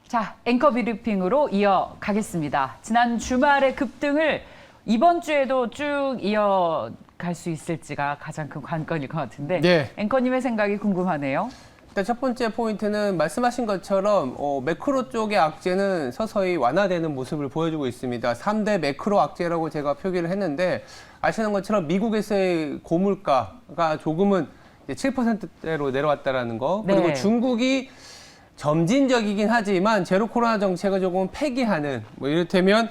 자, 앵커 브리핑으로 이어가겠습니다. 지난 주말의 급등을 이번 주에도 쭉 이어갈 수 있을지가 가장 큰 관건일 것 같은데 네. 앵커님의 생각이 궁금하네요. 일단 첫 번째 포인트는 말씀하신 것처럼 매크로 쪽의 악재는 서서히 완화되는 모습을 보여주고 있습니다. 3대 매크로 악재라고 제가 표기를 했는데 아시는 것처럼 미국에서의 고물가가 조금은 7%대로 내려왔다라는 거. 그리고 네. 중국이 점진적이긴 하지만 제로 코로나 정책을 조금 폐기하는, 뭐 이를테면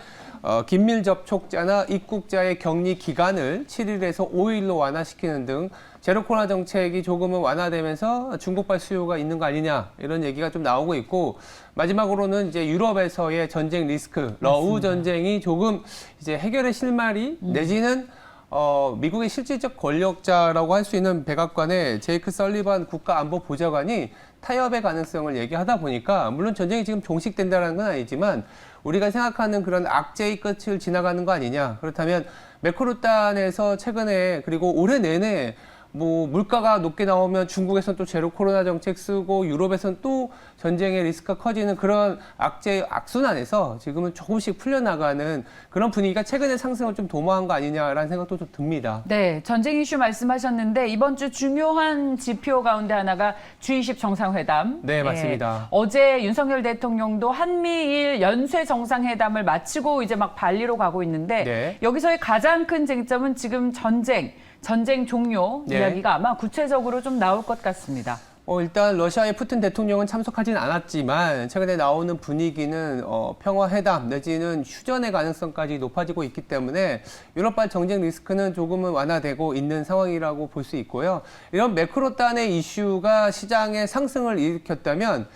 긴밀 접촉자나 입국자의 격리 기간을 7일에서 5일로 완화시키는 등 제로 코로나 정책이 조금은 완화되면서 중국발 수요가 있는 거 아니냐, 이런 얘기가 좀 나오고 있고, 마지막으로는 이제 유럽에서의 전쟁 리스크, 러우 전쟁이 조금 이제 해결의 실마리 내지는 미국의 실질적 권력자라고 할 수 있는 백악관의 제이크 설리반 국가안보보좌관이 타협의 가능성을 얘기하다 보니까, 물론 전쟁이 지금 종식된다는 건 아니지만 우리가 생각하는 그런 악재의 끝을 지나가는 거 아니냐. 그렇다면 매크로단에서 최근에 그리고 올해 내내 뭐 물가가 높게 나오면 중국에서는 또 제로 코로나 정책 쓰고 유럽에서는 또 전쟁의 리스크가 커지는 그런 악재의 악순환에서 지금은 조금씩 풀려나가는 그런 분위기가 최근에 상승을 좀 도모한 거 아니냐라는 생각도 좀 듭니다. 네, 전쟁 이슈 말씀하셨는데 이번 주 중요한 지표 가운데 하나가 G20 정상회담. 네, 맞습니다. 어제 윤석열 대통령도 한미일 연쇄 정상회담을 마치고 이제 막 발리로 가고 있는데 네. 여기서의 가장 큰 쟁점은 지금 전쟁 종료 네. 이야기가 아마 구체적으로 좀 나올 것 같습니다. 일단 러시아의 푸틴 대통령은 참석하진 않았지만 최근에 나오는 분위기는 평화회담 내지는 휴전의 가능성까지 높아지고 있기 때문에 유럽발 정쟁 리스크는 조금은 완화되고 있는 상황이라고 볼 수 있고요. 이런 매크로단의 이슈가 시장의 상승을 일으켰다면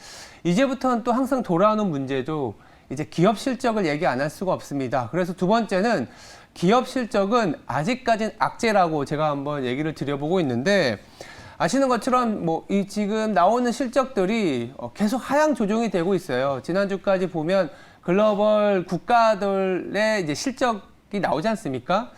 이제부터는 또 항상 돌아오는 문제도 이제 기업 실적을 얘기 안 할 수가 없습니다. 그래서 두 번째는 기업 실적은 아직까지는 악재라고 제가 한번 얘기를 드려보고 있는데, 아시는 것처럼 뭐 이 지금 나오는 실적들이 계속 하향 조정이 되고 있어요. 지난주까지 보면 글로벌 국가들의 이제 실적이 나오지 않습니까?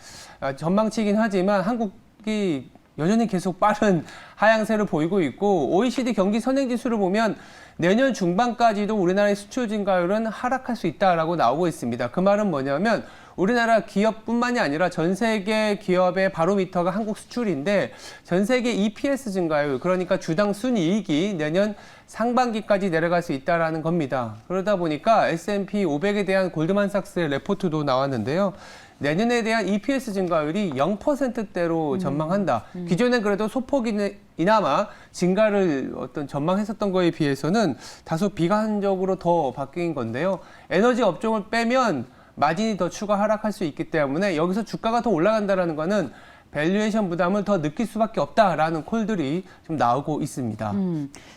전망치긴 하지만 한국이 여전히 계속 빠른 하향세를 보이고 있고, OECD 경기 선행 지수를 보면 내년 중반까지도 우리나라의 수출 증가율은 하락할 수 있다라고 나오고 있습니다. 그 말은 뭐냐면 우리나라 기업뿐만이 아니라 전 세계 기업의 바로미터가 한국 수출인데 전 세계 EPS 증가율, 그러니까 주당 순이익이 내년 상반기까지 내려갈 수 있다라는 겁니다. 그러다 보니까 S&P 500에 대한 골드만삭스의 레포트도 나왔는데요. 내년에 대한 EPS 증가율이 0%대로 전망한다. 기존엔 그래도 소폭이나마 증가를 전망했었던 거에 비해서는 다소 비관적으로 더 바뀐 건데요. 에너지 업종을 빼면 마진이 더 추가 하락할 수 있기 때문에 여기서 주가가 더 올라간다는 거는 밸류에이션 부담을 더 느낄 수밖에 없다라는 콜들이 좀 나오고 있습니다.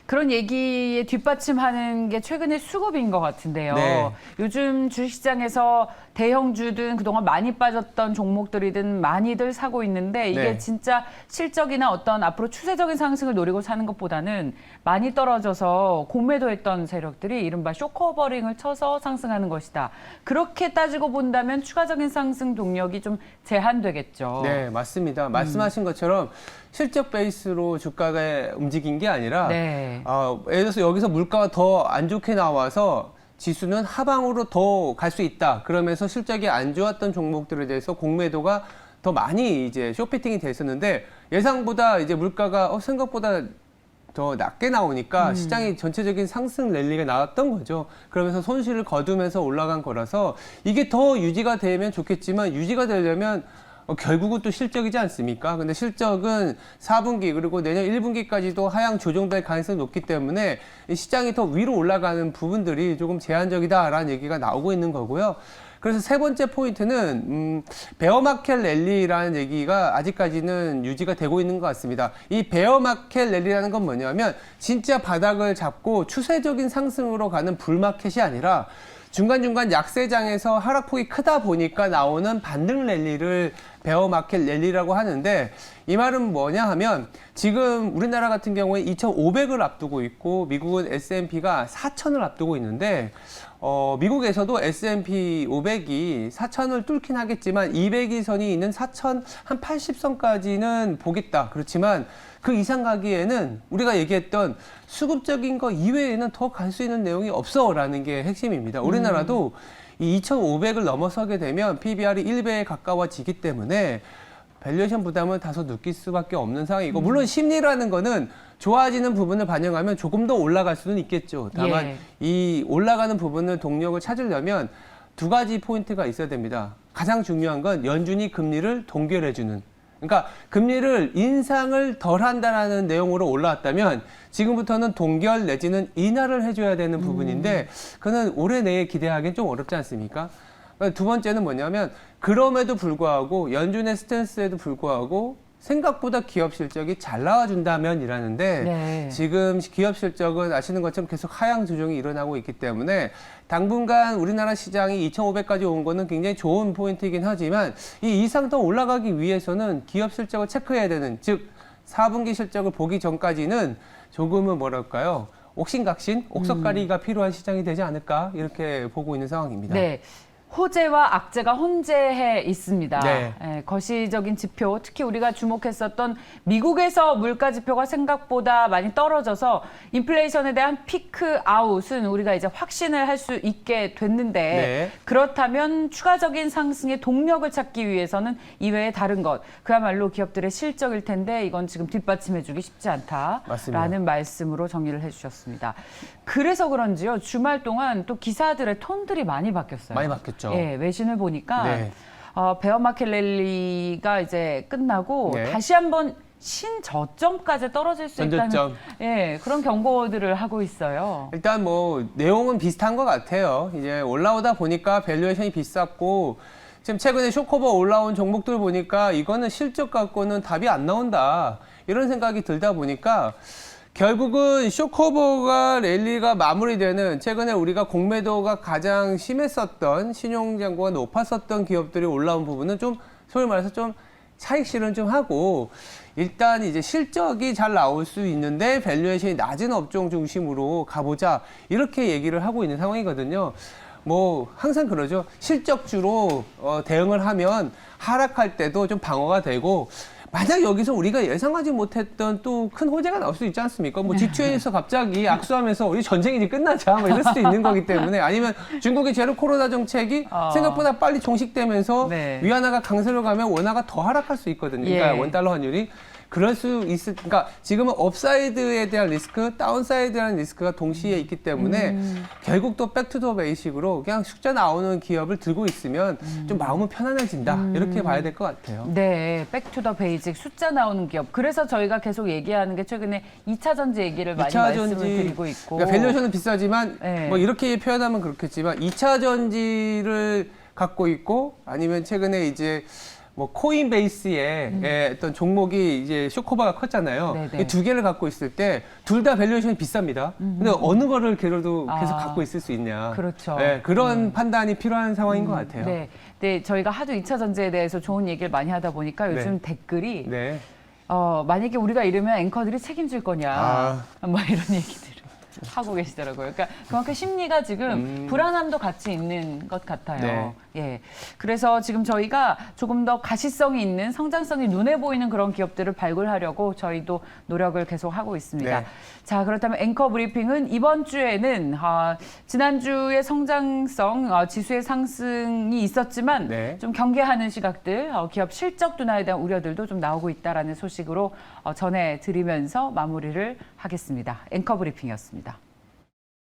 그런 얘기에 뒷받침하는 게 최근의 수급인 것 같은데요. 네. 요즘 주식시장에서 대형주든 그동안 많이 빠졌던 종목들이든 많이들 사고 있는데 이게 네. 진짜 실적이나 어떤 앞으로 추세적인 상승을 노리고 사는 것보다는 많이 떨어져서 공매도했던 세력들이 이른바 쇼커버링을 쳐서 상승하는 것이다. 그렇게 따지고 본다면 추가적인 상승 동력이 좀 제한되겠죠. 네, 맞습니다. 말씀하신 것처럼 실적 베이스로 주가가 움직인 게 아니라 네. 예를 들어서 여기서 물가가 더 안 좋게 나와서 지수는 하방으로 더 갈 수 있다. 그러면서 실적이 안 좋았던 종목들에 대해서 공매도가 더 많이 이제 쇼피팅이 됐었는데 예상보다 이제 물가가 생각보다 더 낮게 나오니까 시장이 전체적인 상승 랠리가 나왔던 거죠. 그러면서 손실을 거두면서 올라간 거라서 이게 더 유지가 되면 좋겠지만 유지가 되려면 결국은 또 실적이지 않습니까? 근데 실적은 4분기 그리고 내년 1분기까지도 하향 조정될 가능성이 높기 때문에 시장이 더 위로 올라가는 부분들이 조금 제한적이다라는 얘기가 나오고 있는 거고요. 그래서 세 번째 포인트는 베어마켓 랠리라는 얘기가 아직까지는 유지가 되고 있는 것 같습니다. 이 베어마켓 랠리라는 건 뭐냐면 진짜 바닥을 잡고 추세적인 상승으로 가는 불마켓이 아니라 중간중간 약세장에서 하락폭이 크다 보니까 나오는 반등 랠리를 베어 마켓 랠리라고 하는데 이 말은 뭐냐 하면 지금 우리나라 같은 경우에 2,500을 앞두고 있고 미국은 S&P가 4,000을 앞두고 있는데 미국에서도 S&P 500이 4,000을 뚫긴 하겠지만 200이 있는 4,000 한 80선까지는 보겠다. 그렇지만 그 이상 가기에는 우리가 얘기했던 수급적인 거 이외에는 더 갈 수 있는 내용이 없어라는 게 핵심입니다. 우리나라도 이 2,500을 넘어서게 되면 PBR이 1배에 가까워지기 때문에 밸류에이션 부담을 다소 느낄 수밖에 없는 상황이고 물론 심리라는 거는 좋아지는 부분을 반영하면 조금 더 올라갈 수는 있겠죠. 다만 예. 이 올라가는 부분을 동력을 찾으려면 두 가지 포인트가 있어야 됩니다. 가장 중요한 건 연준이 금리를 동결해주는. 그러니까 금리를 인상을 덜 한다라는 내용으로 올라왔다면 지금부터는 동결 내지는 인하를 해줘야 되는 부분인데 그는 올해 내에 기대하기는 좀 어렵지 않습니까? 두 번째는 뭐냐면 그럼에도 불구하고 연준의 스탠스에도 불구하고 생각보다 기업 실적이 잘 나와준다면이라는데 네. 지금 기업 실적은 아시는 것처럼 계속 하향 조정이 일어나고 있기 때문에 당분간 우리나라 시장이 2,500까지 온 거는 굉장히 좋은 포인트이긴 하지만 이 이상 더 올라가기 위해서는 기업 실적을 체크해야 되는 즉 4분기 실적을 보기 전까지는 조금은 뭐랄까요 옥신각신 옥석가리가 필요한 시장이 되지 않을까 이렇게 보고 있는 상황입니다. 네. 호재와 악재가 혼재해 있습니다. 네. 예, 거시적인 지표, 특히 우리가 주목했었던 미국에서 물가 지표가 생각보다 많이 떨어져서 인플레이션에 대한 피크 아웃은 우리가 이제 확신을 할 수 있게 됐는데 네. 그렇다면 추가적인 상승의 동력을 찾기 위해서는 이외에 다른 것, 그야말로 기업들의 실적일 텐데 이건 지금 뒷받침해주기 쉽지 않다라는 맞습니다. 말씀으로 정리를 해주셨습니다. 그래서 그런지요, 주말 동안 또 기사들의 톤들이 많이 바뀌었어요. 많이 바뀌었죠. 예, 외신을 보니까 네. 베어마켓 랠리가 이제 끝나고 네. 다시 한번 신저점까지 떨어질 수 있다는 전저점. 그런 경고들을 하고 있어요. 일단 뭐 내용은 비슷한 것 같아요. 이제 올라오다 보니까 밸류에이션이 비쌌고 지금 최근에 쇼커버 올라온 종목들 보니까 이거는 실적 갖고는 답이 안 나온다. 이런 생각이 들다 보니까 결국은 쇼커버가 랠리가 마무리되는 최근에 우리가 공매도가 가장 심했었던 신용장고가 높았었던 기업들이 올라온 부분은 좀 소위 말해서 좀 차익 실현 좀 하고 일단 이제 실적이 잘 나올 수 있는데 밸류에이션이 낮은 업종 중심으로 가보자 이렇게 얘기를 하고 있는 상황이거든요. 뭐 항상 그러죠. 실적주로 대응을 하면 하락할 때도 좀 방어가 되고 만약 여기서 우리가 예상하지 못했던 또 큰 호재가 나올 수 있지 않습니까? 뭐 G20에서 갑자기 악수하면서 우리 전쟁이 이제 끝나자 뭐 이럴 수도 있는 거기 때문에 아니면 중국의 제로 코로나 정책이 생각보다 빨리 종식되면서 네. 위안화가 강세로 가면 원화가 더 하락할 수 있거든요. 그러니까 예. 원달러 환율이. 그럴 수 있을, 그러니까 지금은 업사이드에 대한 리스크, 다운사이드에 대한 리스크가 동시에 있기 때문에 결국 또 백투더 베이식으로 그냥 숫자 나오는 기업을 들고 있으면 좀 마음은 편안해진다. 이렇게 봐야 될 것 같아요. 네, 백투더 베이직 숫자 나오는 기업. 그래서 저희가 계속 얘기하는 게 최근에 2차 전지 얘기를 많이 2차 말씀을 전지, 드리고 있고. 그러니까 밸류에이션은 비싸지만 네. 뭐 이렇게 표현하면 그렇겠지만 2차 전지를 갖고 있고 아니면 최근에 이제 뭐 코인베이스의 어떤 종목이 이제 쇼커버가 컸잖아요. 네네. 이 두 개를 갖고 있을 때 둘 다 밸류에이션이 비쌉니다. 근데 어느 거를 그래도 계속 갖고 있을 수 있냐. 그렇죠. 네, 그런 판단이 필요한 상황인 것 같아요. 네. 네, 저희가 하도 2차 전지에 대해서 좋은 얘기를 많이 하다 보니까 요즘 네. 댓글이 네. 만약에 우리가 이러면 앵커들이 책임질 거냐, 뭐 이런 얘기들을 하고 계시더라고요. 그러니까 그만큼 심리가 지금 불안함도 같이 있는 것 같아요. 네. 예. 그래서 지금 저희가 조금 더 가시성이 있는 성장성이 눈에 보이는 그런 기업들을 발굴하려고 저희도 노력을 계속 하고 있습니다. 네. 자, 그렇다면 앵커 브리핑은 이번 주에는 지난주의 성장성, 지수의 상승이 있었지만 네. 좀 경계하는 시각들, 기업 실적 둔화에 대한 우려들도 좀 나오고 있다라는 소식으로 전해드리면서 마무리를 하겠습니다. 앵커 브리핑이었습니다.